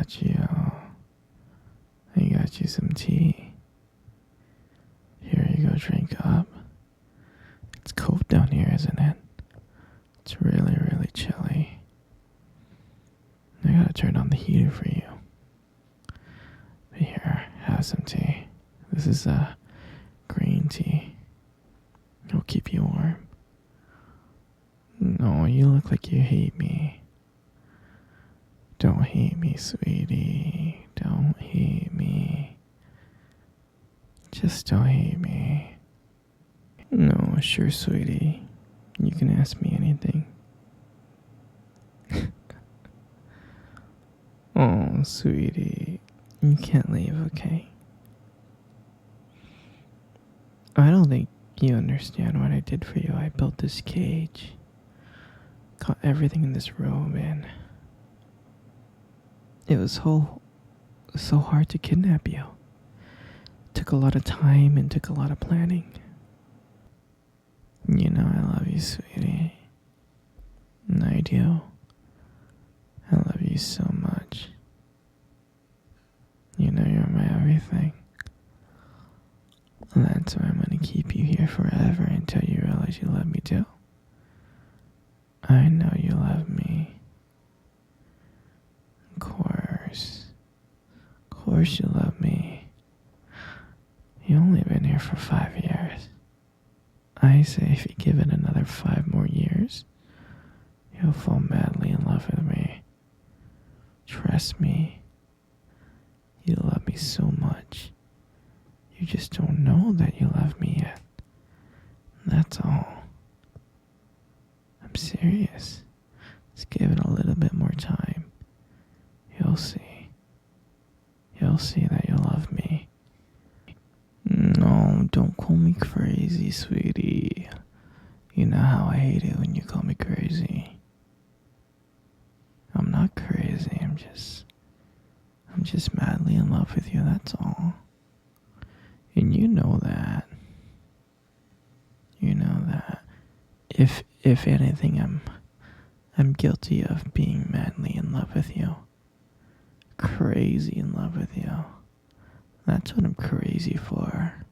got you. I got you some tea. Here you go, drink up. It's cold down here, isn't it? It's really, really chilly. I gotta turn on the heater for you. But here, have some tea. This is green tea. It'll keep you warm. No, you look like you hate me. Don't hate me, sweetie. Don't hate me. Just don't hate me. No, sure, sweetie. You can ask me anything. Oh, sweetie. You can't leave, okay? I don't think you understand what I did for you. I built this cage. Got everything in this room, and it was so hard to kidnap you. Took a lot of time and took a lot of planning. You know I love you, sweetie. And I do. I love you so much. You know you're my everything. And that's why I'm gonna keep you here forever until you realize you love me too. I know you love me. Of course. Of course you love me. You only been here for 5 years. I say if you give it another 5 more years, you'll fall madly in love with me. Trust me. You love me so much. You just don't know that you love me yet. That's all. I'm serious. Just give it a little bit more time. You'll see. You'll see that you love me. No, don't call me crazy, sweetie. You know how I hate it when you call me crazy. I'm not crazy, I'm just madly in love with you, that's all. And you know that. You know that. If anything, I'm guilty of being madly in love with you. Crazy in love with you. That's what I'm crazy for.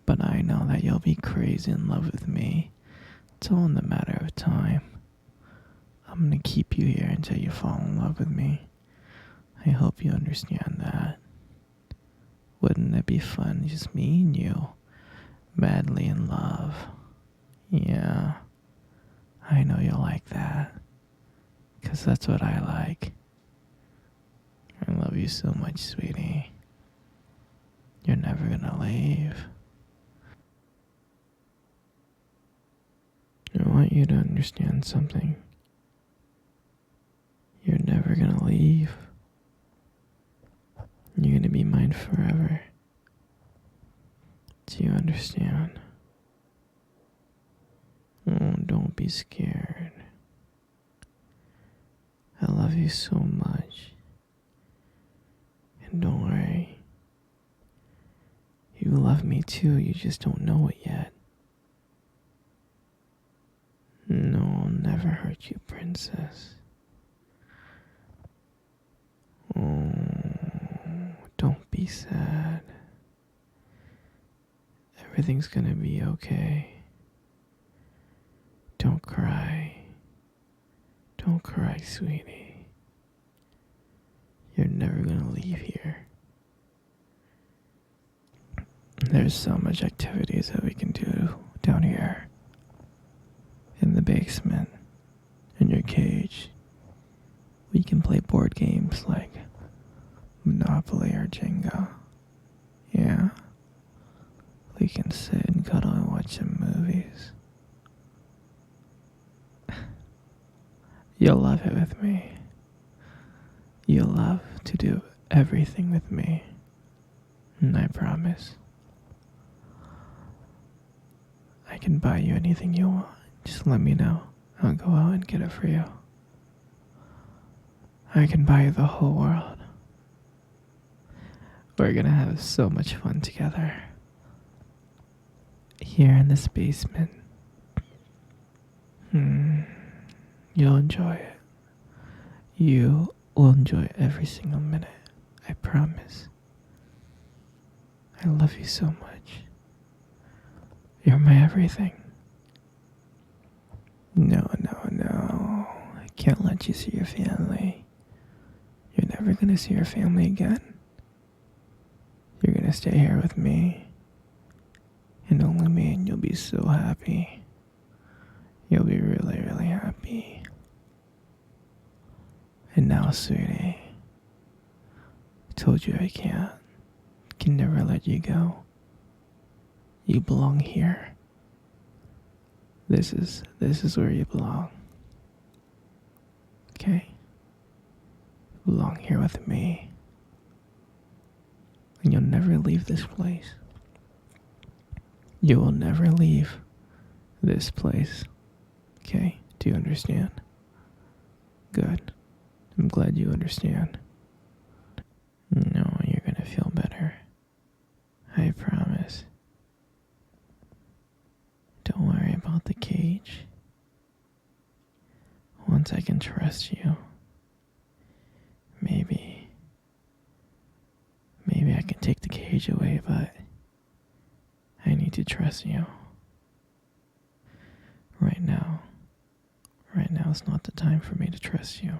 But I know that you'll be crazy in love with me. It's all in the matter of time. I'm gonna keep you here until you fall in love with me. I hope you understand that. Wouldn't it be fun, just me and you, madly in love? Yeah, I know you'll like that, 'cause that's what I like. I love you so much, sweetie. You're never gonna leave. I want you to understand something. You're never gonna leave. You're gonna be mine forever. Do you understand? Oh, don't be scared. I love you so much. And don't worry. You love me too, you just don't know it yet. No, I'll never hurt you, princess. Oh, don't be sad. Everything's gonna be okay. Don't cry. Don't cry, sweetie. You're never gonna leave here. There's so much activities that we can do down here. In the basement. In your cage. We can play board games like Monopoly or Jenga. Yeah. We can sit and cuddle and watch some movies. You'll love it with me. You'll love to do everything with me. And I promise. I can buy you anything you want. Just let me know. I'll go out and get it for you. I can buy you the whole world. We're gonna have so much fun together. Here in this basement. You'll enjoy it. You we'll enjoy every single minute. I promise. I love you so much. You're my everything. No, no, no. I can't let you see your family. You're never gonna see your family again. You're gonna stay here with me. And only me, and you'll be so happy. You'll be really, really happy. And now, sweetie, I told you I can never let you go. You belong here. This is where you belong. Okay? You belong here with me. And you'll never leave this place. You will never leave this place. Okay? Do you understand? Good. I'm glad you understand. No, you're gonna feel better. I promise. Don't worry about the cage. Once I can trust you, maybe I can take the cage away, but I need to trust you. Right now is not the time for me to trust you.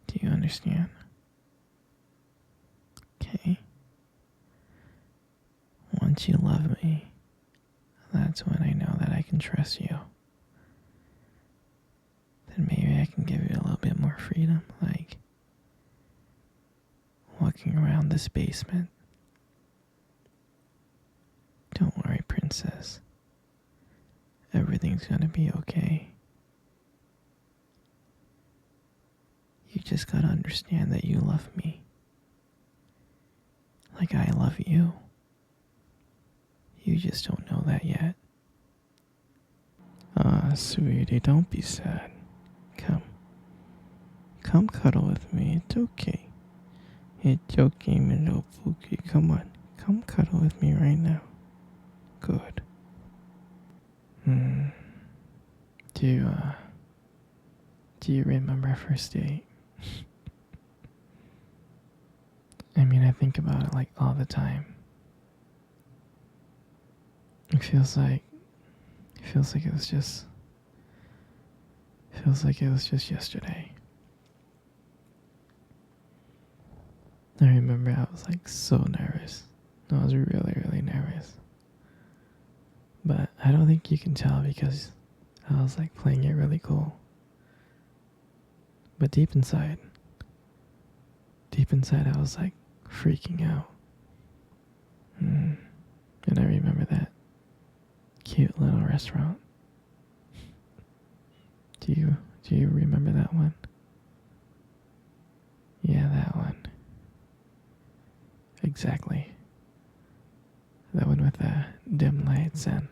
Do you understand? Okay? Once you love me, that's when I know that I can trust you. Then maybe I can give you a little bit more freedom, like walking around this basement. Don't worry, princess. Everything's gonna be okay. You just gotta understand that you love me. Like I love you. You just don't know that yet. Sweetie, don't be sad. Come cuddle with me. It's okay. It's okay, my little Pookie. Come on. Come cuddle with me right now. Good. Do you remember our first date? I mean, I think about it like all the time. It feels like it was just yesterday. I remember I was like so nervous. I was really, really nervous. But I don't think you can tell because I was like playing it really cool. But deep inside I was like freaking out. And I remember that cute little restaurant. Do you remember that one? Yeah, that one. Exactly. That one with the dim lights and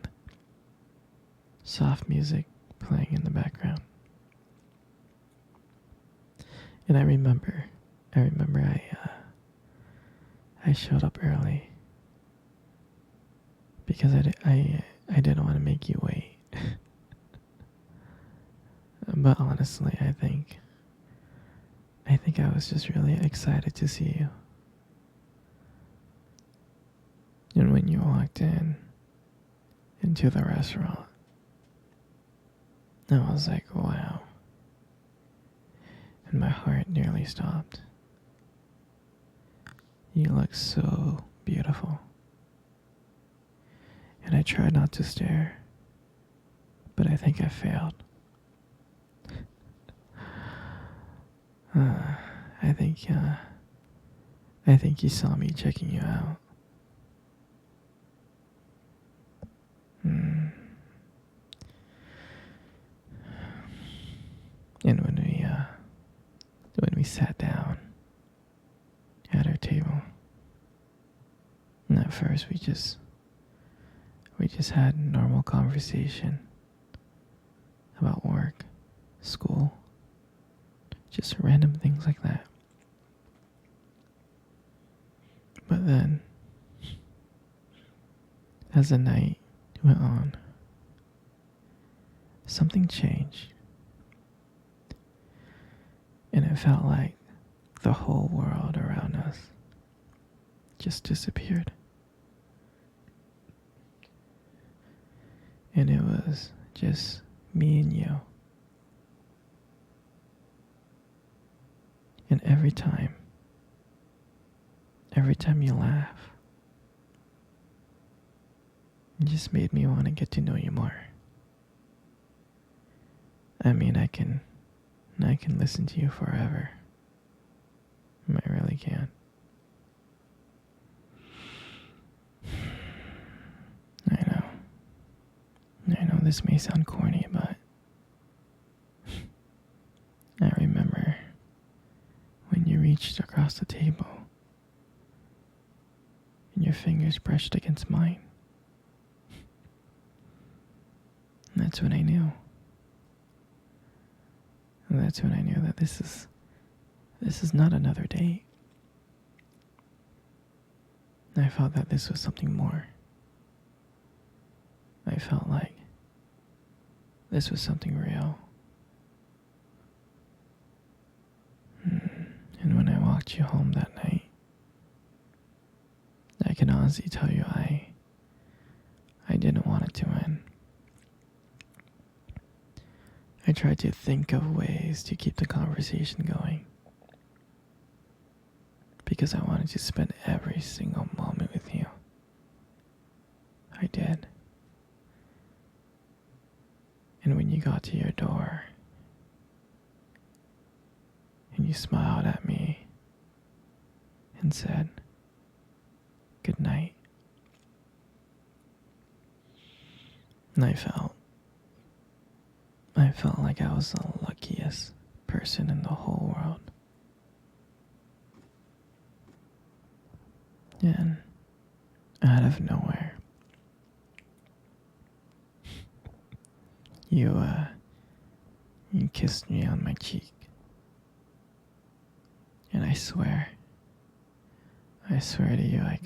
soft music playing in the background. And I remember I showed up early because I didn't want to make you wait. But honestly, I think I was just really excited to see you. And when you walked into the restaurant, I was like, wow. And my heart nearly stopped. You look so beautiful. And I tried not to stare, but I think I failed. I think you saw me checking you out. And when we sat down at our table, and at first we just had normal conversation about work, school, just random things like that. But then, as the night went on, something changed. And it felt like the whole world around us just disappeared. And it was just me and you. And every time you laugh, it just made me want to get to know you more. I mean, I can listen to you forever. I really can. I know this may sound corny, but I remember when you reached across the table and your fingers brushed against mine. And that's when I knew. And that's when I knew that this is not another date. I felt that this was something more. I felt like this was something real. And when I walked you home that night, I can honestly tell you I didn't want it to end. I tried to think of ways to keep the conversation going because I wanted to spend every single moment with you. I did. And when you got to your door and you smiled at me and said, "Good night," and I felt like I was the luckiest person in the whole world. And out of nowhere, you kissed me on my cheek. And I swear to you, I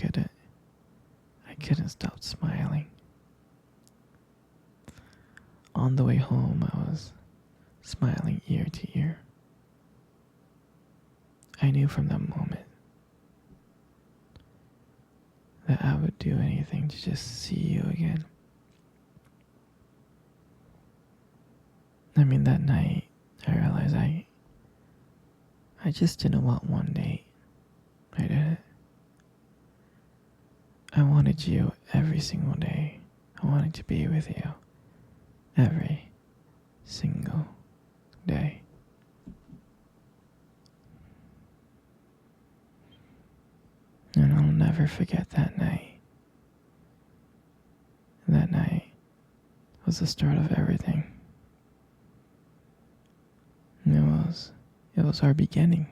couldn't stop smiling. On the way home, I was smiling ear to ear. I knew from that moment that I would do anything to just see you again. I mean, that night, I realized I just didn't want one date. I didn't. I wanted you every single day. I wanted to be with you every single day. And I'll never forget that night. That night was the start of everything. It was our beginning.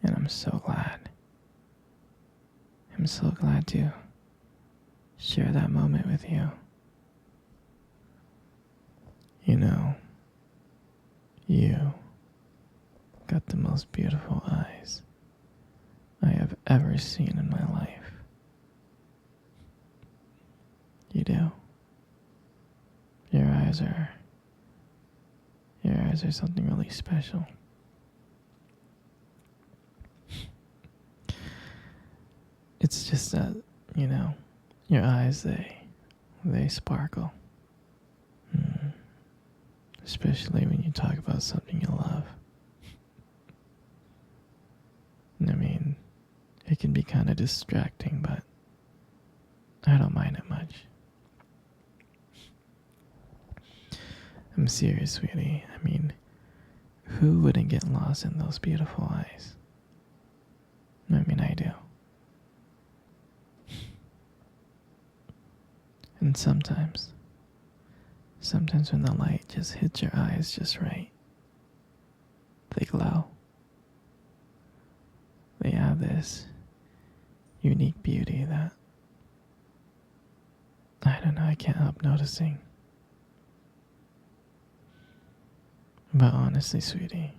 And I'm so glad. I'm so glad to share that moment with you. You know, you got the most beautiful eyes I have ever seen in my life. You do. Your eyes are something really special. It's just that, your eyes, they sparkle. Especially when you talk about something you love. I mean, it can be kind of distracting, but I don't mind it much. I'm serious, sweetie. I mean, who wouldn't get lost in those beautiful eyes? I mean, I do. And sometimes when the light just hits your eyes just right, they glow. They have this unique beauty that, I don't know, I can't help noticing. But honestly, sweetie,